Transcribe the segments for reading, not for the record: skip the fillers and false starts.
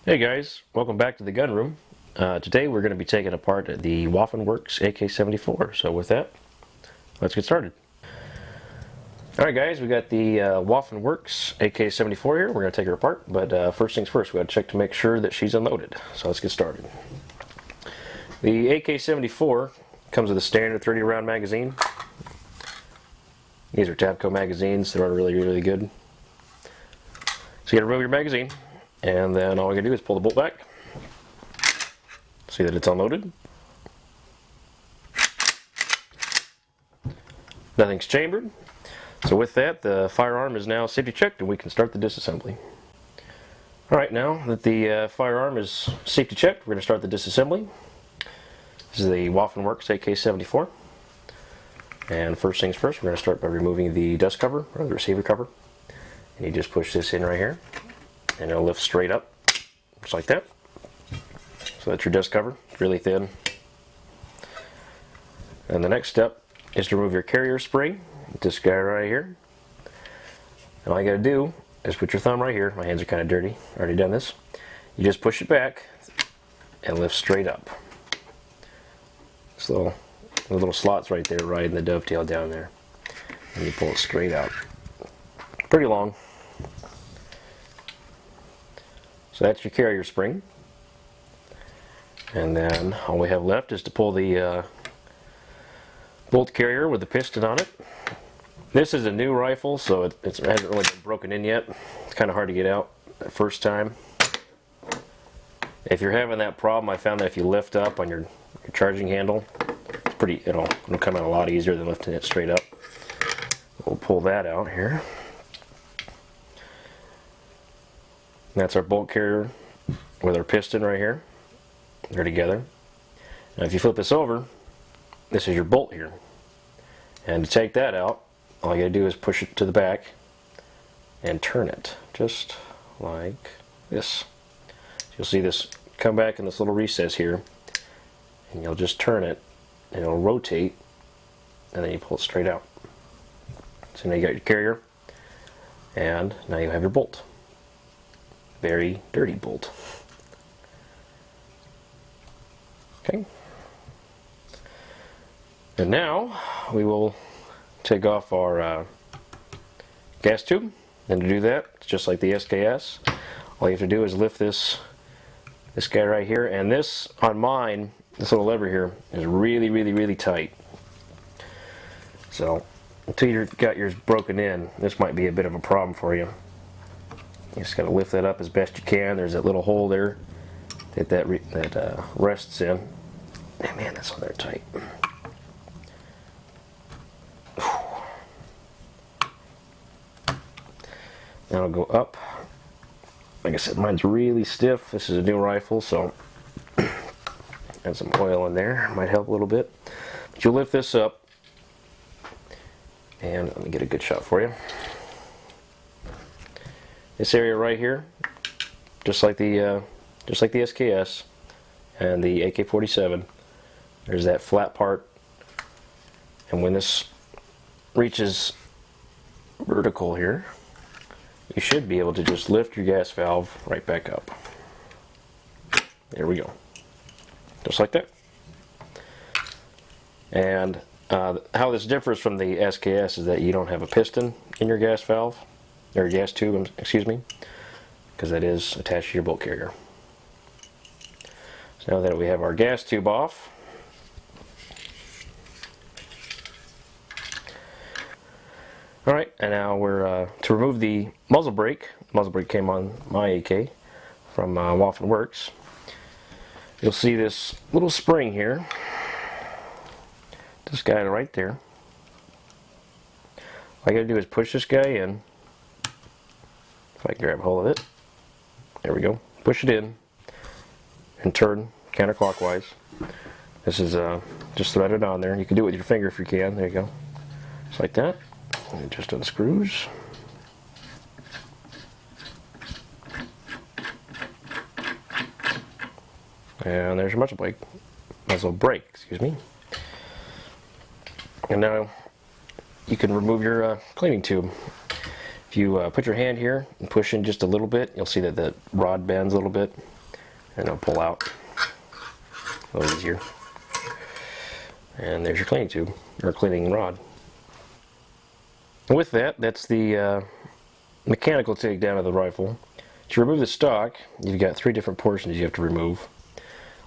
Hey guys, welcome back to the gun room. Today we're going to be taking apart the Waffen Works AK-74. So with that, let's get started. Alright guys, we got the Waffen Works AK-74 here. We're going to take her apart, but first things first, we got to check to make sure that she's unloaded. So let's get started. The AK-74 comes with a standard 30 round magazine. These are Tabco magazines. They're really good. So you got to remove your magazine. And then all we're going to do is pull the bolt back. See that it's unloaded. Nothing's chambered. So with that, the firearm is now safety checked and we can start the disassembly. Alright, now that the firearm is safety checked, we're going to start the disassembly. This is the Waffen Works AK-74. And first things first, we're going to start by removing the dust cover, or the receiver cover. And you just push this in right here. And it'll lift straight up, just like that. So that's your dust cover, really thin. And the next step is to remove your carrier spring, this guy right here. And all you gotta do is put your thumb right here. My hands are kind of dirty, already done this. You just push it back and lift straight up. This little slots right there, right in the dovetail down there. And you pull it straight out. Pretty long. So that's your carrier spring. And then all we have left is to pull the bolt carrier with the piston on it. This is a new rifle, so it hasn't really been broken in yet. It's kind of hard to get out the first time. If you're having that problem, I found that if you lift up on your charging handle, it'll come out a lot easier than lifting it straight up. We'll pull that out here. That's our bolt carrier with our piston right here. They're together. Now if you flip this over, this is your bolt here. And to take that out, all you gotta do is push it to the back and turn it, just like this. You'll see this come back in this little recess here, and you'll just turn it, and it'll rotate, and then you pull it straight out. So now you got your carrier, and now you have your bolt. Very dirty bolt. Okay. And now we will take off our gas tube. And to do that, it's just like the SKS. All you have to do is lift this guy right here. And this, on mine, this little lever here, is really tight. So until you've got yours broken in, this might be a bit of a problem for you. You just got to lift that up as best you can. There's that little hole there that rests in. Oh, man, that's on there tight. Now I'll go up. Like I said, mine's really stiff. This is a new rifle, so add some oil in there. Might help a little bit. But you'll lift this up, and let me get a good shot for you. This area right here, just like the SKS and the AK-47, there's that flat part, and when this reaches vertical here, you should be able to just lift your gas valve right back up. There we go, just like that. And how this differs from the SKS is that you don't have a piston in your gas valve, or gas tube, excuse me, because that is attached to your bolt carrier. So now that we have our gas tube off, alright, and now we're to remove the muzzle brake. Muzzle brake came on my AK from Waffen Works. You'll see this little spring here, this guy right there. All you gotta do is push this guy in. If I can grab hold of it, there we go. Push it in and turn counterclockwise. This is just threaded on there. You can do it with your finger if you can. There you go, just like that. And it just unscrews. And there's your muzzle brake, excuse me. And now you can remove your cleaning tube. If you put your hand here and push in just a little bit, you'll see that the rod bends a little bit. and it'll pull out a little easier. And there's your cleaning tube, or cleaning rod. With that, that's the mechanical takedown of the rifle. To remove the stock, you've got 3 different portions you have to remove.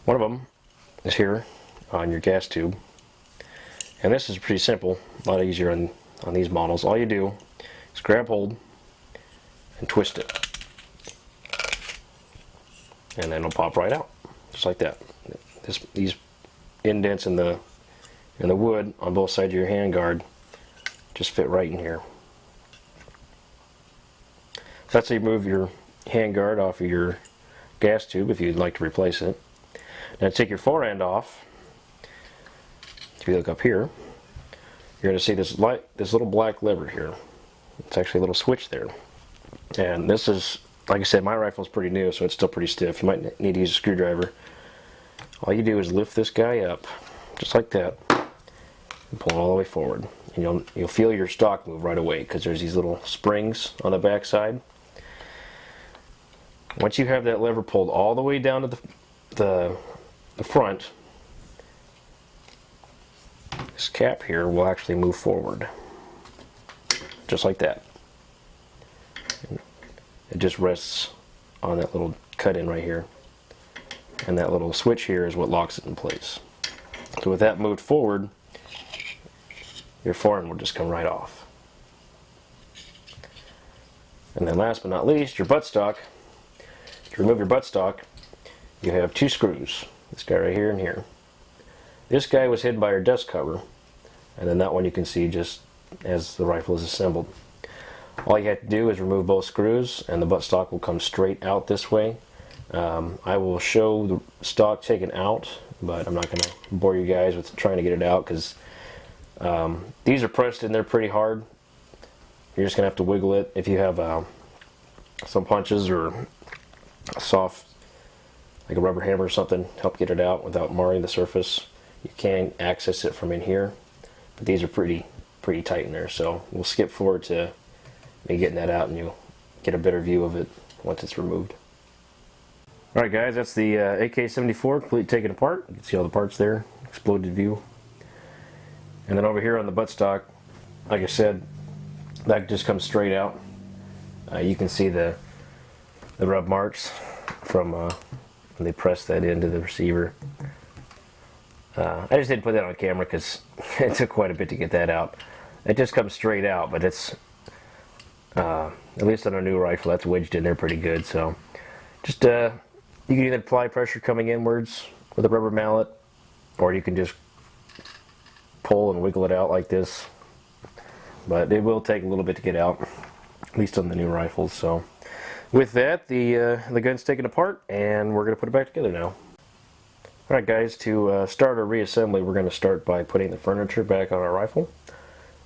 One of them is here on your gas tube. And this is pretty simple, a lot easier on these models. All you do is grab hold and twist it. And then it'll pop right out, just like that. These indents in the wood on both sides of your handguard just fit right in here. So that's how you move your handguard off of your gas tube if you'd like to replace it. Now take your forend off. If you look up here, you're going to see this little black lever here. It's actually a little switch there. And this is, like I said, my rifle is pretty new, so it's still pretty stiff. You might need to use a screwdriver. All you do is lift this guy up, just like that, and pull it all the way forward. And you'll feel your stock move right away because there's these little springs on the back side. Once you have that lever pulled all the way down to the front, this cap here will actually move forward, just like that. It just rests on that little cut-in right here, and that little switch here is what locks it in place. So with that moved forward, your forend will just come right off. And then last but not least, your buttstock. To remove your buttstock, you have 2 screws. This guy right here and here. This guy was hidden by your dust cover, and then that one you can see just as the rifle is assembled. All you have to do is remove both screws, and the buttstock will come straight out this way. I will show the stock taken out, but I'm not going to bore you guys with trying to get it out because these are pressed in there pretty hard. You're just going to have to wiggle it. If you have some punches or a soft, like a rubber hammer or something, help get it out without marring the surface. You can access it from in here, but these are pretty tight in there, so we'll skip forward to me getting that out and you'll get a better view of it once it's removed. Alright guys, that's the AK-74 completely taken apart. You can see all the parts there, exploded view. And then over here on the buttstock, like I said, that just comes straight out. You can see the rub marks from when they pressed that into the receiver. I just didn't put that on camera because it took quite a bit to get that out. It just comes straight out, but it's at least on a new rifle, that's wedged in there pretty good. So just you can either apply pressure coming inwards with a rubber mallet, or you can just pull and wiggle it out like this. But it will take a little bit to get out, at least on the new rifles. So with that, the gun's taken apart, and we're going to put it back together now. Alright guys, to start our reassembly, we're going to start by putting the furniture back on our rifle,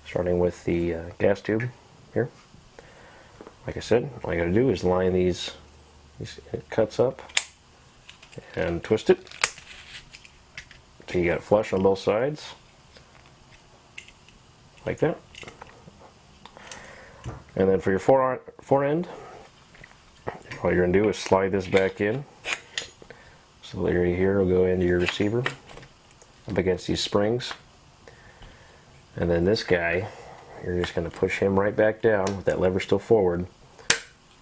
starting with the gas tube here. Like I said, all you got to do is line these cuts up and twist it so you got it flush on both sides, like that. And then for your forend, all you're going to do is slide this back in. So the area here will go into your receiver up against these springs. And then this guy, you're just going to push him right back down with that lever still forward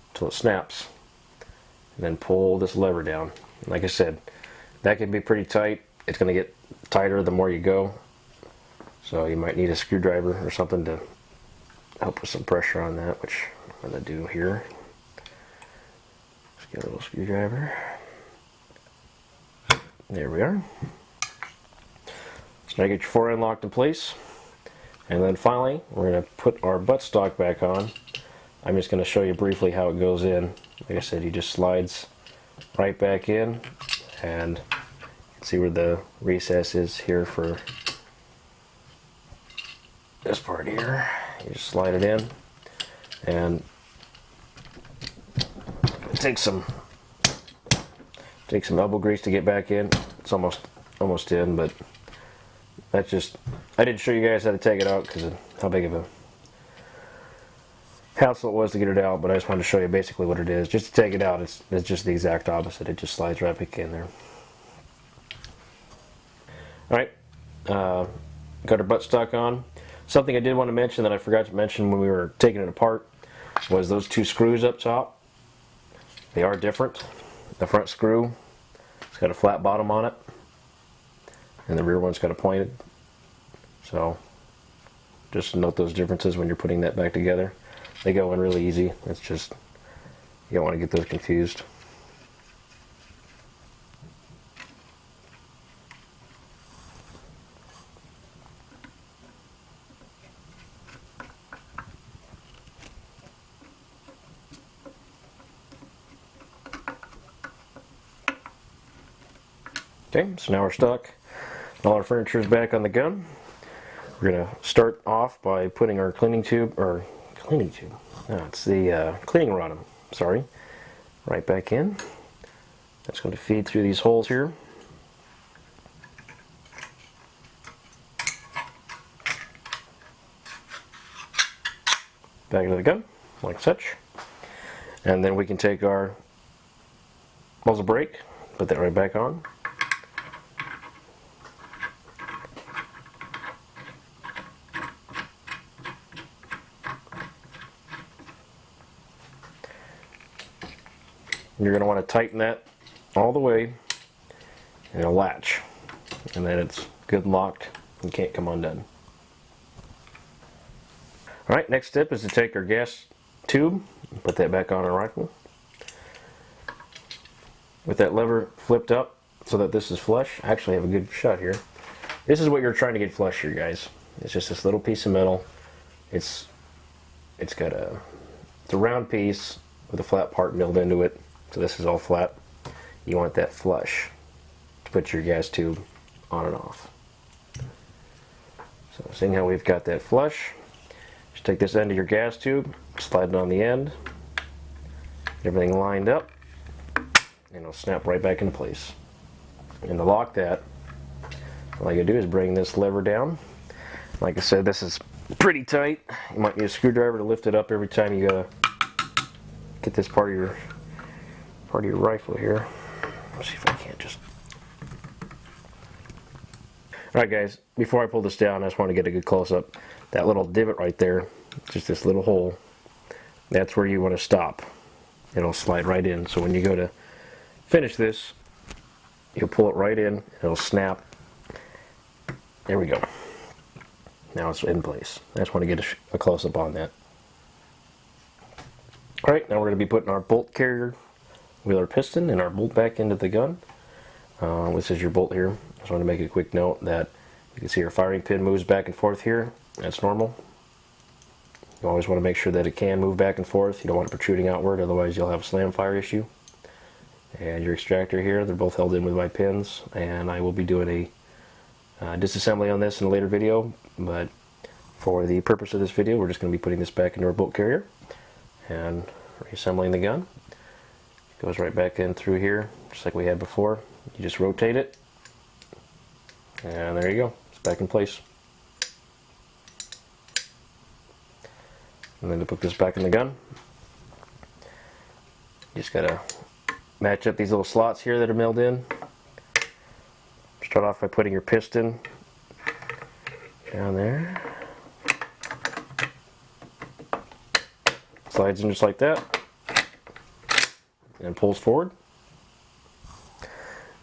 until it snaps. And then pull this lever down. Like I said, that can be pretty tight. It's going to get tighter the more you go. So you might need a screwdriver or something to help with some pressure on that, which I'm going to do here. Let's get a little screwdriver. There we are. So now get your forend locked in place. And then finally, we're going to put our buttstock back on. I'm just going to show you briefly how it goes in. Like I said, he just slides right back in, and you can see where the recess is here for this part here. You just slide it in, and it takes some elbow grease to get back in. It's almost in, but that's just, I didn't show you guys how to take it out because of how big of hassle it was to get it out, but I just wanted to show you basically what it is. Just to take it out, it's just the exact opposite. It just slides right back in there. Alright, got our butt stock on. Something I did want to mention that I forgot to mention when we were taking it apart was those two screws up top. They are different. The front screw, it's got a flat bottom on it, and the rear one's got a pointed. So just note those differences when you're putting that back together. They go in really easy. It's just, you don't want to get those confused. Okay, so now we're stuck. All our furniture is back on the gun. We're going to start off by putting our cleaning tube, it's the cleaning rod, sorry, right back in. That's going to feed through these holes here. Back into the gun, like such. And then we can take our muzzle brake, put that right back on. You're going to want to tighten that all the way, and it'll latch, and then it's good and locked and can't come undone. Alright, next step is to take our gas tube and put that back on our rifle. With that lever flipped up so that this is flush. I actually have a good shot here. This is what you're trying to get flush here, guys. It's just this little piece of metal. It's a round piece with a flat part milled into it. So this is all flat. You want that flush to put your gas tube on and off. So seeing how we've got that flush, just take this end of your gas tube, slide it on the end, everything lined up, and it'll snap right back into place. And to lock that, all you do is bring this lever down. Like I said, this is pretty tight. You might need a screwdriver to lift it up every time you gotta get this part of your rifle here. Let's see if I can't just... Alright guys, before I pull this down, I just want to get a good close-up. That little divot right there, just this little hole, that's where you want to stop. It'll slide right in, so when you go to finish this, you'll pull it right in, it'll snap. There we go. Now it's in place. I just want to get a close-up on that. Alright, now we're going to be putting our bolt carrier with our piston and our bolt back into the gun. This is your bolt here. I just want to make a quick note that you can see our firing pin moves back and forth here. That's normal. You always want to make sure that it can move back and forth. You don't want it protruding outward, otherwise you'll have a slam fire issue. And your extractor here, they're both held in with my pins, and I will be doing a disassembly on this in a later video, but for the purpose of this video we're just going to be putting this back into our bolt carrier and reassembling the gun. Goes right back in through here, just like we had before. You just rotate it, and there you go. It's back in place. And then to put this back in the gun, you just gotta match up these little slots here that are milled in. Start off by putting your piston down there. Slides in just like that. And pulls forward.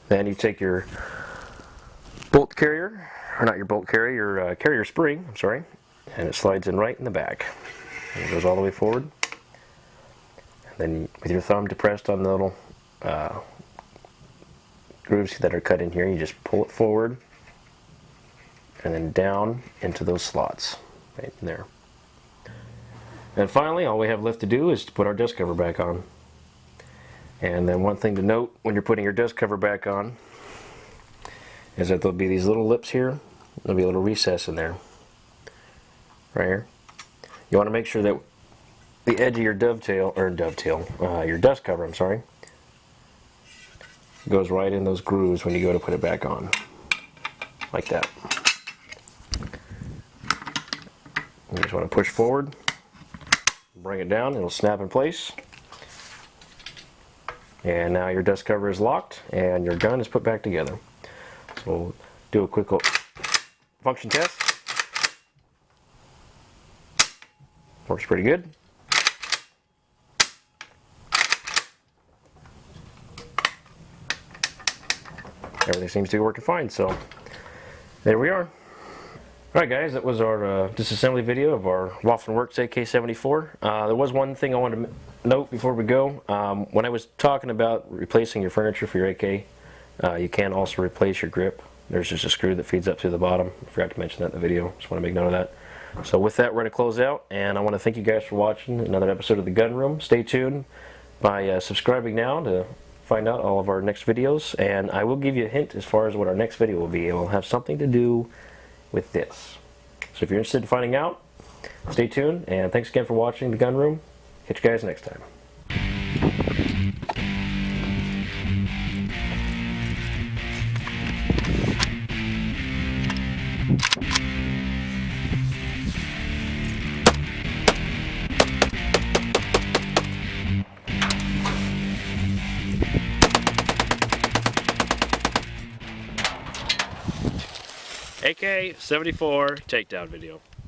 Then you take your bolt carrier, or not your bolt carrier, your carrier spring, I'm sorry, and it slides in right in the back. And it goes all the way forward. And then with your thumb depressed on the little grooves that are cut in here, you just pull it forward and then down into those slots right in there. And finally, all we have left to do is to put our dust cover back on. And then one thing to note when you're putting your dust cover back on is that there'll be these little lips here. There'll be a little recess in there, right here. You want to make sure that the edge of your your dust cover, I'm sorry, goes right in those grooves when you go to put it back on, like that. You just want to push forward, bring it down, it'll snap in place. And now your dust cover is locked and your gun is put back together. So we'll do a quick function test. Works pretty good. Everything seems to be working fine, so there we are. Alright guys, that was our disassembly video of our Waffen Works AK-74. There was one thing I wanted to note before we go. When I was talking about replacing your furniture for your AK, you can also replace your grip. There's just a screw that feeds up through the bottom. I forgot to mention that in the video. Just want to make note of that. So with that, we're going to close out, and I want to thank you guys for watching another episode of The Gun Room. Stay tuned by subscribing now to find out all of our next videos, and I will give you a hint as far as what our next video will be. It will have something to do with this. So if you're interested in finding out, stay tuned, and thanks again for watching The Gun Room. Catch you guys next time. AK-74 takedown video.